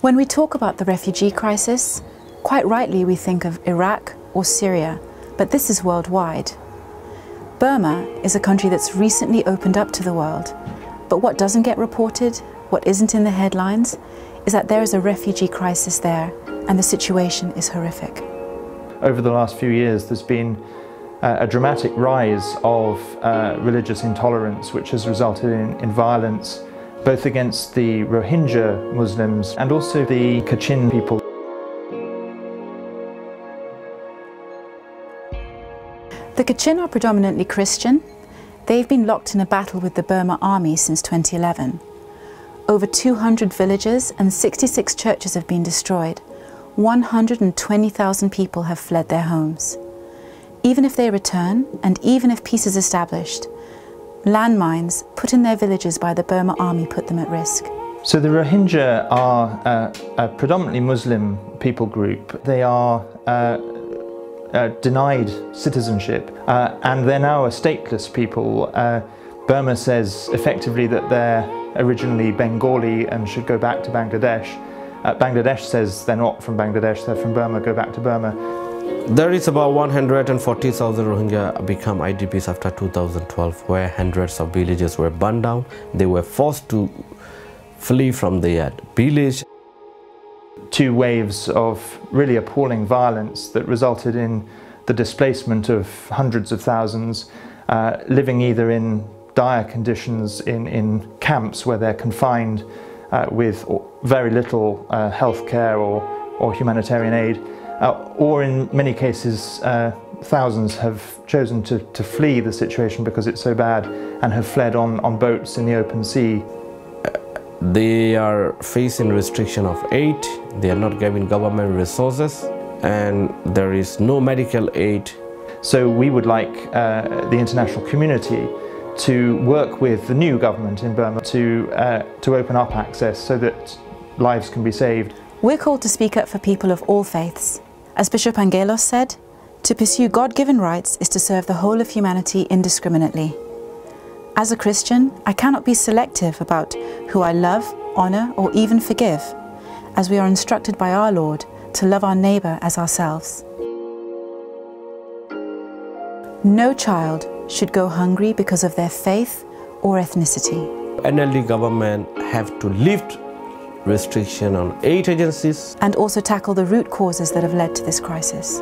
When we talk about the refugee crisis, quite rightly we think of Iraq or Syria, but this is worldwide. Burma is a country that's recently opened up to the world, but what doesn't get reported, what isn't in the headlines, is that there is a refugee crisis there and the situation is horrific. Over the last few years there's been a dramatic rise of religious intolerance which has resulted in violence both against the Rohingya Muslims and also the Kachin people. The Kachin are predominantly Christian. They've been locked in a battle with the Burma army since 2011. Over 200 villages and 66 churches have been destroyed. 120,000 people have fled their homes. Even if they return, and even if peace is established, landmines put in their villages by the Burma army put them at risk. So the Rohingya are a predominantly Muslim people group. They are denied citizenship and they're now a stateless people. Burma says effectively that they're originally Bengali and should go back to Bangladesh. Bangladesh says they're not from Bangladesh, they're from Burma, go back to Burma. There is about 140,000 Rohingya become IDPs after 2012, where hundreds of villages were burned down. They were forced to flee from their village. Two waves of really appalling violence that resulted in the displacement of hundreds of thousands, living either in dire conditions in camps where they're confined with very little health care or humanitarian aid, or in many cases thousands have chosen to flee the situation because it's so bad and have fled on boats in the open sea. They are facing restriction of aid, they are not given government resources, and there is no medical aid. So we would like the international community to work with the new government in Burma to open up access so that lives can be saved. We're called to speak up for people of all faiths. As Bishop Angelos said, to pursue God-given rights is to serve the whole of humanity indiscriminately. As a Christian, I cannot be selective about who I love, honour or even forgive, as we are instructed by our Lord to love our neighbour as ourselves. No child should go hungry because of their faith or ethnicity. NLD government have to lift restriction on aid agencies and also tackle the root causes that have led to this crisis.